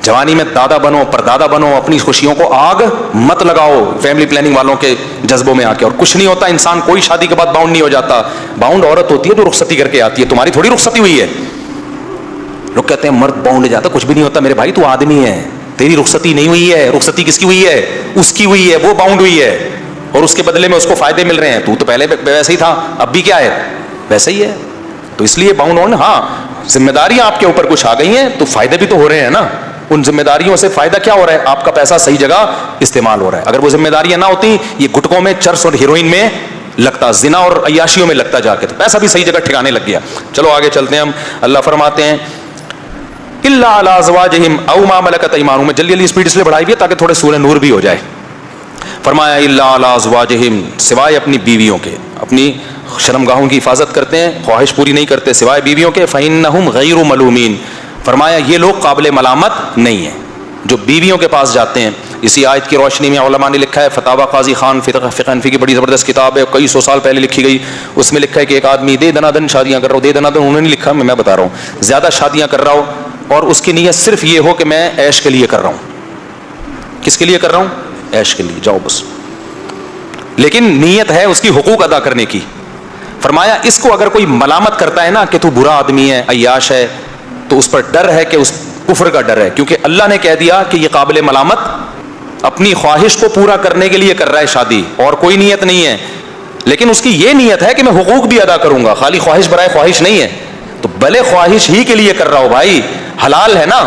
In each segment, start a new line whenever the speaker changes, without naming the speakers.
جوانی میں دادا بنو پردادا بنو, اپنی خوشیوں کو آگ مت لگاؤ فیملی پلاننگ والوں کے جذبوں میں آ کے. اور کچھ نہیں ہوتا, انسان کوئی شادی کے بعد باؤنڈ نہیں ہو جاتا. باؤنڈ عورت ہوتی ہے جو رخصتی کر کے آتی ہے, تمہاری تھوڑی رخصتی ہوئی ہے. لوگ کہتے ہیں مرد باؤنڈ جاتا, کچھ بھی نہیں ہوتا میرے بھائی, تو آدمی ہے, تیری رخصتی نہیں ہوئی ہے. رخصتی کس کی ہوئی ہے؟ اس کی ہوئی ہے, وہ باؤنڈ ہوئی ہے, اور اس کے بدلے میں اس کو فائدے مل رہے ہیں. تو پہلے ویسے ہی تھا, اب بھی کیا ہے, ویسے ہی ہے. تو اس لیے باؤنڈ ہونا, ہاں ذمہ داریاں آپ کے اوپر کچھ آ گئی ہیں تو فائدے بھی تو ہو رہے ہیں نا. ان ذمہ داریوں سے فائدہ کیا ہو رہا ہے؟ آپ کا پیسہ صحیح جگہ استعمال ہو رہا ہے. اگر وہ ذمہ داریاں نہ ہوتی, یہ گٹکوں میں چرس اور ہیروئن میں لگتا, زنا اور عیاشیوں میں لگتا جا کے, تو پیسہ بھی صحیح جگہ ٹھکانے لگ گیا. چلو آگے چلتے ہیں ہم. اللہ فرماتے ہیں الا علی ازواجہم او ما ملکت ایمانہم. میں جلدی جلدی اسپیڈ اس لیے بڑھائی ہوئی ہے تاکہ تھوڑے سورہ نور بھی ہو جائے. فرمایا الا علی ازواجہم, سوائے اپنی بیویوں کے, اپنی شرمگاہوں کی حفاظت کرتے ہیں, خواہش پوری نہیں کرتے سوائے بیویوں کے. فإنہم غیر ملومین, فرمایا یہ لوگ قابل ملامت نہیں ہیں جو بیویوں کے پاس جاتے ہیں. اسی آیت کی روشنی میں علماء نے لکھا ہے, فتاوی قاضی خان فقہ حنفی کی بڑی زبردست کتاب ہے, کئی سو سال پہلے لکھی گئی. اس میں لکھا ہے کہ ایک آدمی دے دنا دن شادیاں کر رہا ہو, دے دنا دن انہوں نے نہیں لکھا, میں بتا رہا ہوں, زیادہ شادیاں کر رہا ہو اور اس کی نیت صرف یہ ہو کہ میں عیش کے لیے کر رہا ہوں. کس کے لیے کر رہا ہوں؟ عیش کے لیے. جاؤ بس, لیکن نیت ہے اس کی حقوق ادا کرنے کی. فرمایا اس کو اگر کوئی ملامت کرتا ہے نا کہ تو برا آدمی ہے, عیاش ہے, تو اس پر ڈر ہے کہ اس کفر کا ڈر ہے, کیونکہ اللہ نے کہہ دیا کہ یہ قابل ملامت اپنی خواہش کو پورا کرنے کے لیے کر رہا ہے شادی, اور کوئی نیت نہیں ہے. لیکن اس کی یہ نیت ہے کہ میں حقوق بھی ادا کروں گا, خالی خواہش برائے خواہش نہیں ہے. تو بھلے خواہش ہی کے لیے کر رہا ہو بھائی, حلال ہے نا.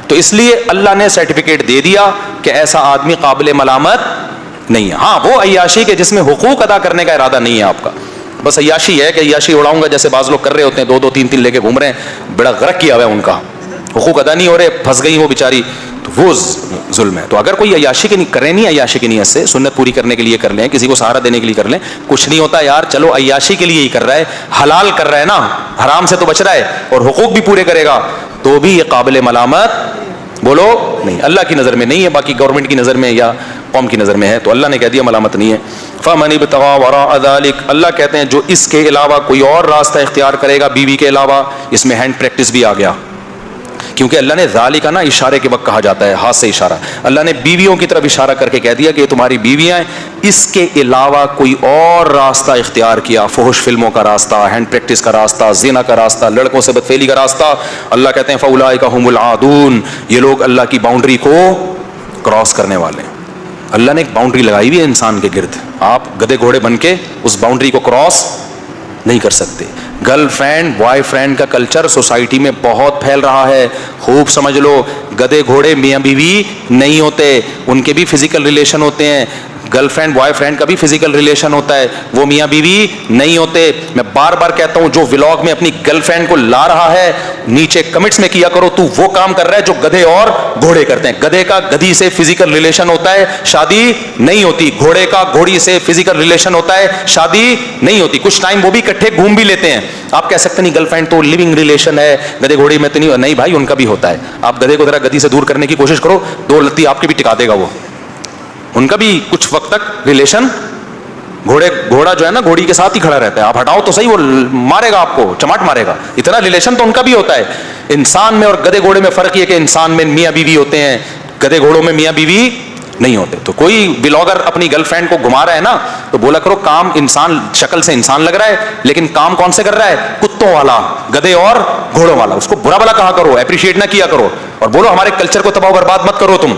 تو اس لیے اللہ نے سرٹیفکیٹ دے دیا کہ ایسا آدمی قابل ملامت نہیں ہے. ہاں وہ عیاشی کے جس میں حقوق ادا کرنے کا ارادہ نہیں ہے آپ کا, بس عیاشی ہے کہ عیاشی اڑاؤں گا, جیسے بعض لوگ کر رہے ہوتے ہیں, دو دو تین تین لے کے گھوم رہے ہیں, بڑا غرق کیا ہوا ہے ان کا, حقوق ادا نہیں ہو رہے, پھنس گئی وہ بیچاری, تو وہ ظلم ہے. تو اگر کوئی عیاشی کے کرے نہیں, عیاشی کی نیت سے سنت پوری کرنے کے لیے کر لیں, کسی کو سہارا دینے کے لیے کر لیں, کچھ نہیں ہوتا یار. چلو عیاشی کے لیے ہی کر رہا ہے, حلال کر رہا ہے نا, حرام سے تو بچ رہا ہے, اور حقوق بھی پورے کرے گا, تو بھی یہ قابل ملامت بولو نہیں, اللہ کی نظر میں نہیں ہے, باقی گورنمنٹ کی نظر میں یا قوم کی نظر میں ہے, تو اللہ نے کہہ دیا ملامت نہیں ہے. فَمَنِ ابْتَغَىٰ وَرَاءَ ذَلِكَ, اللہ کہتے ہیں جو اس کے علاوہ کوئی اور راستہ اختیار کرے گا بیوی کے علاوہ. اس میں ہینڈ پریکٹس بھی آ گیا, کیونکہ اللہ نے ذالک نا اشارے کے وقت کہا جاتا ہے, ہاتھ سے اشارہ. اللہ نے بیویوں کی طرف اشارہ کر کے کہہ دیا کہ یہ تمہاری بیویاں ہیں, اس کے علاوہ کوئی اور راستہ اختیار کیا, فحش فلموں کا راستہ, ہینڈ پریکٹس کا راستہ, زنا کا راستہ, لڑکوں سے بدفعلی کا راستہ, اللہ کہتے ہیں فَأُولَٰئِكَ هُمُ الْعَادُونَ, یہ لوگ اللہ کی باؤنڈری کو کراس کرنے والے ہیں. اللہ نے ایک باؤنڈری لگائی ہوئی ہے انسان کے گرد, آپ گدے گھوڑے بن کے اس باؤنڈری کو کراس نہیں کر سکتے. گرل فرینڈ بوائے فرینڈ کا کلچر سوسائٹی میں بہت پھیل رہا ہے, خوب سمجھ لو. گدے گھوڑے میاں بیوی نہیں ہوتے, ان کے بھی فزیکل ریلیشن ہوتے ہیں. گرل فرینڈ بوائے فرینڈ کا بھی فزیکل ریلیشن ہوتا ہے, وہ میاں بیوی نہیں ہوتے. میں بار بار کہتا ہوں, جو ولاگ میں اپنی گرل فرینڈ کو لا رہا ہے, نیچے کمنٹس میں کیا کرو تو وہ کام کر رہا ہے جو گدھے اور گھوڑے کرتے ہیں. گدھے کا گدھی سے فزیکل ریلیشن ہوتا ہے, شادی نہیں ہوتی. گھوڑے کا گھوڑی سے فزیکل ریلیشن ہوتا ہے, شادی نہیں ہوتی. کچھ ٹائم وہ بھی اکٹھے گھوم بھی لیتے ہیں. آپ کہہ سکتے نہیں گرل فرینڈ تو لیونگ ریلیشن ہے, گدھے گھوڑے میں تو نہیں بھائی, ان کا بھی ہوتا ہے. آپ گدھے کو ذرا گدھی سے دور کرنے کی کوشش کرو, دو لتی آپ کے بھی ٹکا دے گا وہ, ان کا بھی کچھ وقت تک ریلیشن. گھوڑا جو ہے نا گھوڑی کے ساتھ ہی کھڑا رہتا ہے, آپ ہٹاؤ تو صحیح, وہ مارے گا آپ کو, چماٹ مارے گا. اتنا ریلیشن تو ان کا بھی ہوتا ہے. انسان میں اور گدھے گھوڑے میں فرق یہ کہ انسان میں میاں بیوی ہوتے ہیں, گدھے گھوڑوں میں میاں بیوی نہیں ہوتے. تو کوئی بلاگر اپنی گرل فرینڈ کو گھما رہا ہے نا, تو بولا کرو کام انسان شکل سے انسان لگ رہا ہے, لیکن کام کون سے کر رہا ہے؟ کتوں والا, گدھے اور گھوڑوں والا. اس کو برا بلا کہا کرو, اپریشیٹ نہ کیا کرو, اور بولو ہمارے کلچر کو تباہ و برباد مت کرو. تم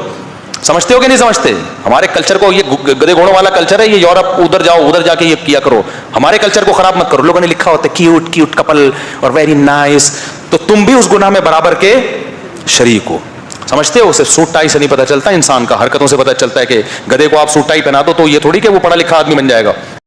سمجھتے ہو کہ نہیں سمجھتے؟ ہمارے کلچر کو, یہ گدھے گھوڑوں والا کلچر ہے, یہ یورپ, ادھر جاؤ ادھر جا کے یہ کیا کرو, ہمارے کلچر کو خراب مت کرو. لوگوں نے لکھا ہوتا ہے کیوٹ کیوٹ کپل اور ویری نائس, تو تم بھی اس گناہ میں برابر کے شریک ہو. سمجھتے ہو؟ صرف سوٹ ٹائی سے نہیں پتہ چلتا انسان کا, حرکتوں سے پتہ چلتا ہے. کہ گدھے کو آپ سوٹ ٹائی پہنا دو تو یہ تھوڑی کہ وہ پڑھا لکھا آدمی بن جائے گا.